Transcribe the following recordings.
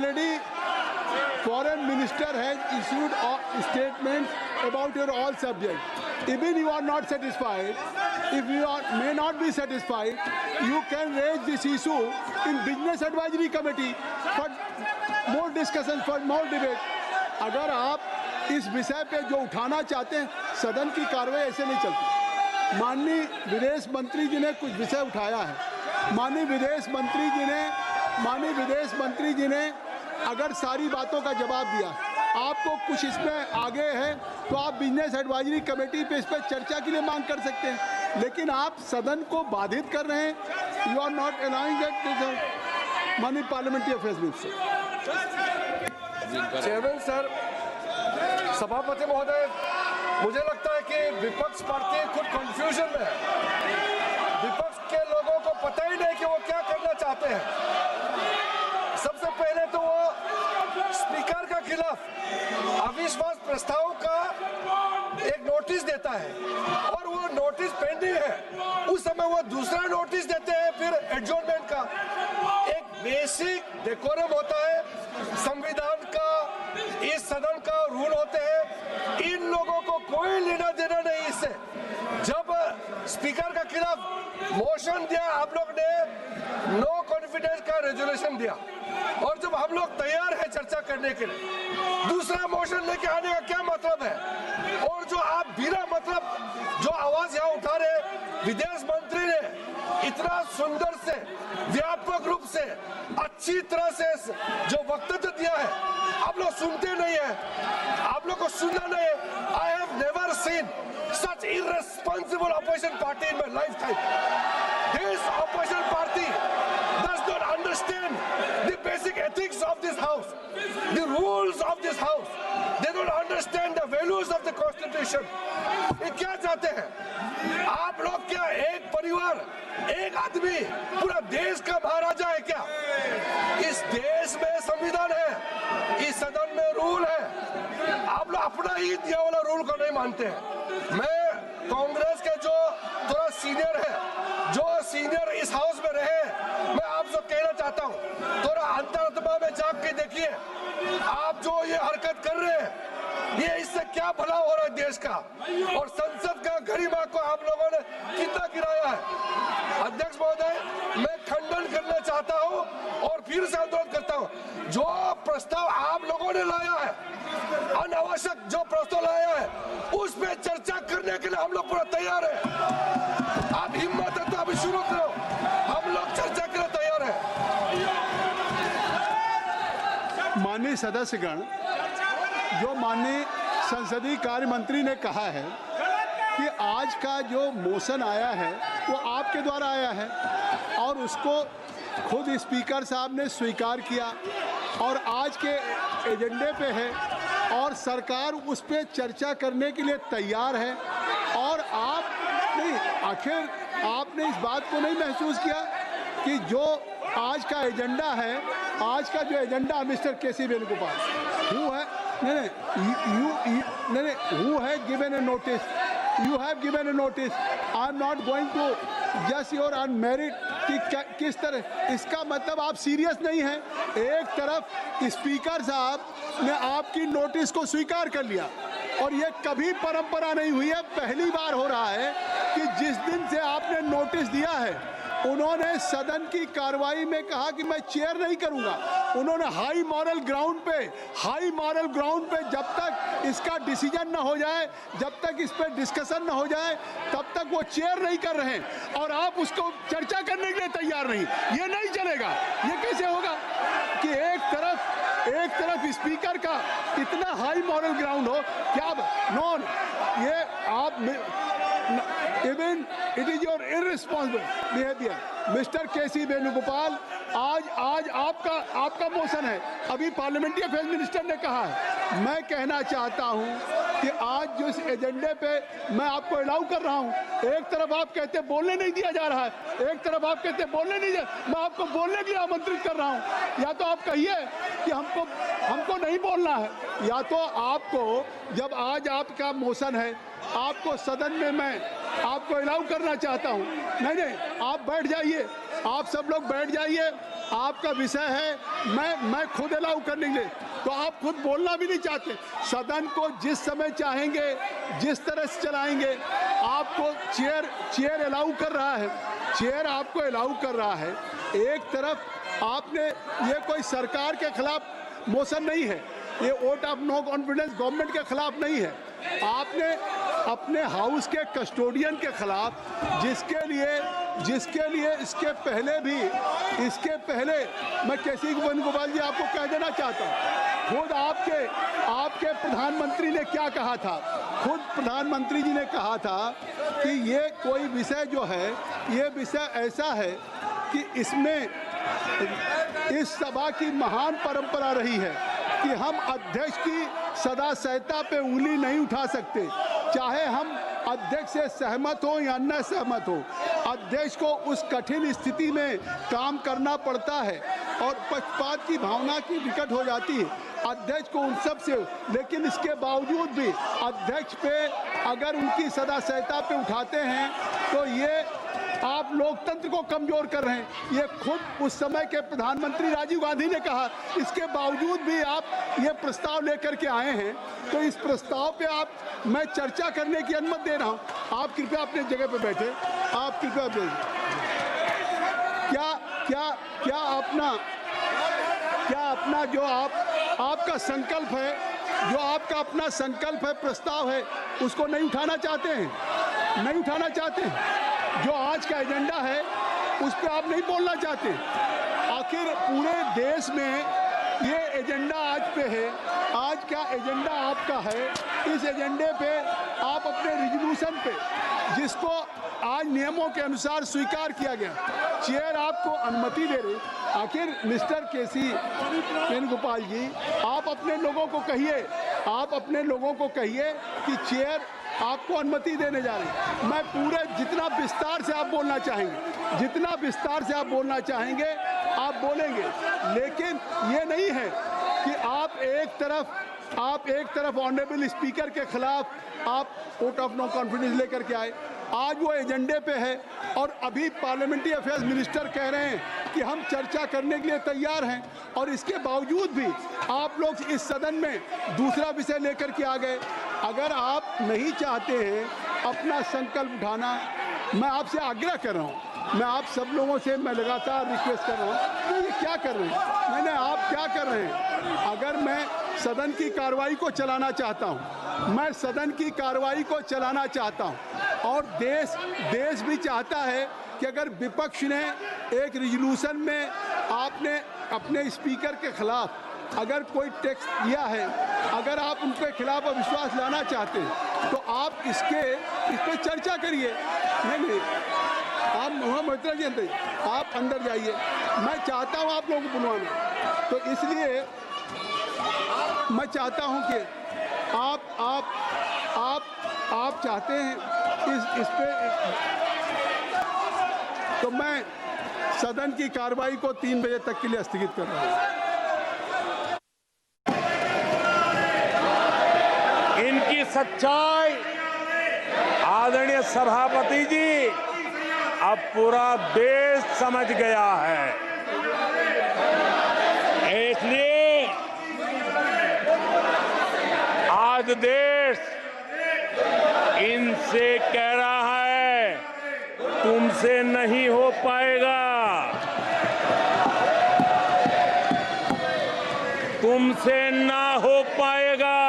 already foreign minister has issued statements about your all subjects. Even you are not satisfied, if you may not be satisfied, you can raise this issue in Business Advisory Committee for more discussion, for more debate. अगर आप इस विषय पे जो उठाना चाहते हैं, सदन की कार्रवाई ऐसे नहीं चलती। माननीय विदेश मंत्री जी ने कुछ विषय उठाया है। माननीय विदेश मंत्री जी ने अगर सारी बातों का जवाब दिया, आपको कुछ इसमें आगे है तो आप बिजनेस एडवाइजरी कमेटी पे इस पर चर्चा के लिए मांग कर सकते हैं, लेकिन आप सदन को बाधित कर रहे हैं। You are not allowing that. माननीय parliamentary affairs minister. Chairman sir, सभापति महोदय, मुझे लगता है कि विपक्ष पार्टी खुद कंफ्यूजन में है। विपक्ष के लोगों को पता ही नहीं कि वो क्या करना चाहते हैं। सबसे पहले तो वो स्पीकर के खिलाफ अविश्वास प्रस्ताव का एक नोटिस देता है और वो नोटिस पेंडिंग है। उस समय वो दूसरा नोटिस देते हैं फिर एडजॉर्नमेंट का। एक बेसिक डेकोरम होता है, संविधान का, इस सदन का रूल होते हैं। इन लोगों को कोई लेना देना नहीं इससे। जब स्पीकर के खिलाफ मोशन दिया, आप लोग ने नो कॉन्फिडेंस का रेजोल्यूशन दिया और जब हम लोग तैयार हैं चर्चा करने के लिए, दूसरा मोशन लेके आने का क्या मतलब है? और जो आप बिना मतलब जो आवाज यहाँ उठा रहे, विदेश मंत्री ने इतना सुंदर से, व्यापक रूप से, अच्छी तरह से जो वक्तव्य दिया है, आप लोग सुनते नहीं है। आप लोग को सुनना नहीं है। I have never seen such irresponsible opposition party in my lifetime. This opposition party does not understand the basic ethics of this house, the rules of this house. They don't understand the values of the constitution. ये क्या चाहते हैं? आप लोग क्या एक परिवार, एक आदमी पूरा देश का महाराजा है क्या? इस देश में संविधान है, इस सदन में रूल है। आप लोग अपना ही दिया वाला रूल को नहीं मानते हैं। मैं कांग्रेस के जो थोड़ा सीनियर है, जो सीनियर इस हाउस में रहे, मैं आपसे कहना चाहता हूँ, थोड़ा अंतरात्मा में झांक के देखिए। आप जो ये हरकत कर रहे हैं, ये इससे क्या भला हो रहा है देश का और संसद का गरिमा को आप लोगों ने कितना गिराया है। अध्यक्ष महोदय, मैं खंडन करना चाहता हूँ और फिर से अनुरोध करता हूँ, जो प्रस्ताव आप लोगों ने लाया है, अनावश्यक जो प्रस्ताव लाया है, उस पे चर्चा करने के लिए हम लोग पूरा तैयार है। आप हिम्मत है तो अभी शुरू करो, हम लोग चर्चा के लिए तैयार है। माननीय सदस्यगण, जो माननीय संसदीय कार्य मंत्री ने कहा है कि आज का जो मोशन आया है वो आपके द्वारा आया है और उसको खुद स्पीकर साहब ने स्वीकार किया और आज के एजेंडे पे है और सरकार उस पर चर्चा करने के लिए तैयार है। और आप नहीं, आखिर आपने इस बात को नहीं महसूस किया कि जो आज का एजेंडा है, आज का जो agenda mister KC Venugopal who है, who has given a notice, you have given a notice, I am not going to judge your unmerit कि किस तरह, इसका मतलब आप सीरियस नहीं हैं। एक तरफ स्पीकर साहब ने आपकी नोटिस को स्वीकार कर लिया और ये कभी परंपरा नहीं हुई है, पहली बार हो रहा है कि जिस दिन से आपने नोटिस दिया है उन्होंने सदन की कार्रवाई में कहा कि मैं चेयर नहीं करूंगा। उन्होंने हाई मॉरल ग्राउंड पे जब तक इसका डिसीजन ना हो जाए, जब तक इस पर डिस्कशन ना हो जाए, तब तक वो चेयर नहीं कर रहे हैं और आप उसको चर्चा करने के लिए तैयार नहीं। ये नहीं चलेगा। ये कैसे होगा कि एक तरफ स्पीकर का इतना हाई मॉरल ग्राउंड हो, क्या नॉन ये आप Even it is your irresponsible behavior, mister केसी वेणुगोपाल। आज आपका मोशन है, अभी पार्लियामेंट्री अफेयर्स मिनिस्टर ने कहा है। मैं कहना चाहता हूं कि आज जो इस एजेंडे पे मैं आपको अलाउ कर रहा हूं, एक तरफ आप कहते बोलने नहीं दिया जा रहा है, एक तरफ आप कहते बोलने नहीं दिया, मैं आपको बोलने के लिए आमंत्रित कर रहा हूं। या तो आप कहिए कि हमको नहीं बोलना है, या तो आपको जब आज आपका मोशन है, आपको सदन में मैं आपको अलाउ करना चाहता हूं। नहीं, आप बैठ जाइए, आप सब लोग बैठ जाइए, आपका विषय है। मैं खुद अलाउ करने के लिए, तो आप खुद बोलना भी नहीं चाहते। सदन को जिस समय चाहेंगे जिस तरह से चलाएंगे। आपको चेयर अलाउ कर रहा है, चेयर आपको अलाउ कर रहा है। एक तरफ आपने, ये कोई सरकार के खिलाफ मोशन नहीं है, ये vote of no confidence government के खिलाफ नहीं है। आपने अपने हाउस के कस्टोडियन के खिलाफ, जिसके लिए इसके पहले मैं केसी वेणुगोपाल जी आपको कह देना चाहता हूँ, खुद आपके प्रधानमंत्री ने क्या कहा था। खुद प्रधानमंत्री जी ने कहा था कि ये कोई विषय जो है, ये विषय ऐसा है कि इसमें इस सभा की महान परंपरा रही है कि हम अध्यक्ष की सदा सहता पे उंगली नहीं उठा सकते, चाहे हम अध्यक्ष से सहमत हो या न सहमत हो। अध्यक्ष को उस कठिन स्थिति में काम करना पड़ता है और पक्षपात की भावना की विकट हो जाती है अध्यक्ष को उन सब से। लेकिन इसके बावजूद भी अध्यक्ष पे अगर उनकी सदा सहता पे उठाते हैं तो ये आप लोकतंत्र को कमजोर कर रहे हैं। ये खुद उस समय के प्रधानमंत्री राजीव गांधी ने कहा। इसके बावजूद भी आप ये प्रस्ताव लेकर के आए हैं, तो इस प्रस्ताव पे मैं चर्चा करने की अनुमति दे रहा हूं। आप कृपया अपने जगह पे बैठे, आप कृपया क्या अपना जो आपका संकल्प है, जो आपका अपना संकल्प है, प्रस्ताव है, उसको नहीं उठाना चाहते हैं? नहीं उठाना चाहते हैं? जो आज का एजेंडा है उस पर आप नहीं बोलना चाहते? आखिर पूरे देश में ये एजेंडा आज पे है, आज का एजेंडा आपका है। इस एजेंडे पे आप अपने रिजोल्यूशन पे, जिसको आज नियमों के अनुसार स्वीकार किया गया, चेयर आपको अनुमति दे रही। आखिर मिस्टर केसी वेणुगोपाल जी, आप अपने लोगों को कहिए कि चेयर आपको अनुमति देने जा रही है। मैं पूरे जितना विस्तार से आप बोलना चाहेंगे आप बोलेंगे, लेकिन ये नहीं है कि आप एक तरफ ऑनरेबल स्पीकर के खिलाफ आप वोट ऑफ नो कॉन्फिडेंस लेकर के आए। आज वो एजेंडे पे है और अभी पार्लियामेंट्री अफेयर्स मिनिस्टर कह रहे हैं कि हम चर्चा करने के लिए तैयार हैं, और इसके बावजूद भी आप लोग इस सदन में दूसरा विषय लेकर के आ गए। अगर आप नहीं चाहते हैं अपना संकल्प उठाना, मैं आपसे आग्रह कर रहा हूँ, मैं आप सब लोगों से मैं लगातार रिक्वेस्ट कर रहा हूँ कि ये क्या कर रहे हैं, आप क्या कर रहे हैं? अगर मैं सदन की कार्रवाई को चलाना चाहता हूँ, और देश भी चाहता है कि अगर विपक्ष ने एक रिजोल्यूशन में आपने अपने स्पीकर के खिलाफ अगर कोई टेक्स्ट दिया है, अगर आप उनके खिलाफ अविश्वास लाना चाहते हैं, तो आप इस पे चर्चा करिए। नहीं, आप मित्रा जी आप अंदर जाइए, मैं चाहता हूँ आप लोगों को बुलवाना, तो इसलिए मैं चाहता हूँ कि आप चाहते हैं इस पे, तो मैं सदन की कार्रवाई को 3 बजे तक के लिए स्थगित कर रहा हूँ। इनकी सच्चाई आदरणीय सभापति जी अब पूरा देश समझ गया है, इसलिए आज देश इनसे कह रहा है तुमसे नहीं हो पाएगा, तुमसे ना हो पाएगा।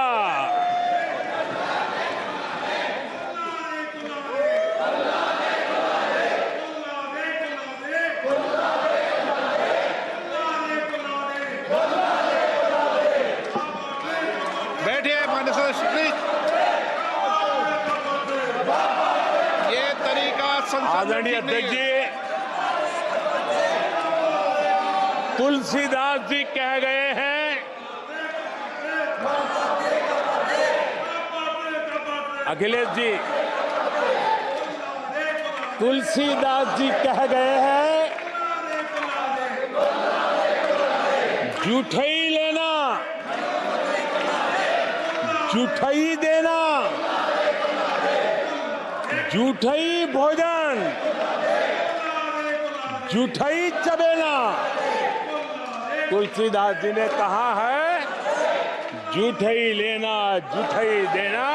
बैठिए माननीय सदस्य प्लीज। ये तरीका आदरणीय अध्यक्ष जी, तुलसीदास जी कह गए हैं, अखिलेश जी, तुलसीदास जी कह गए हैं, जूठई लेना जूठई देना, जूठई भोजन जुठई चबेना। तुलसीदास जी ने कहा है, जुठई लेना जुठई देना,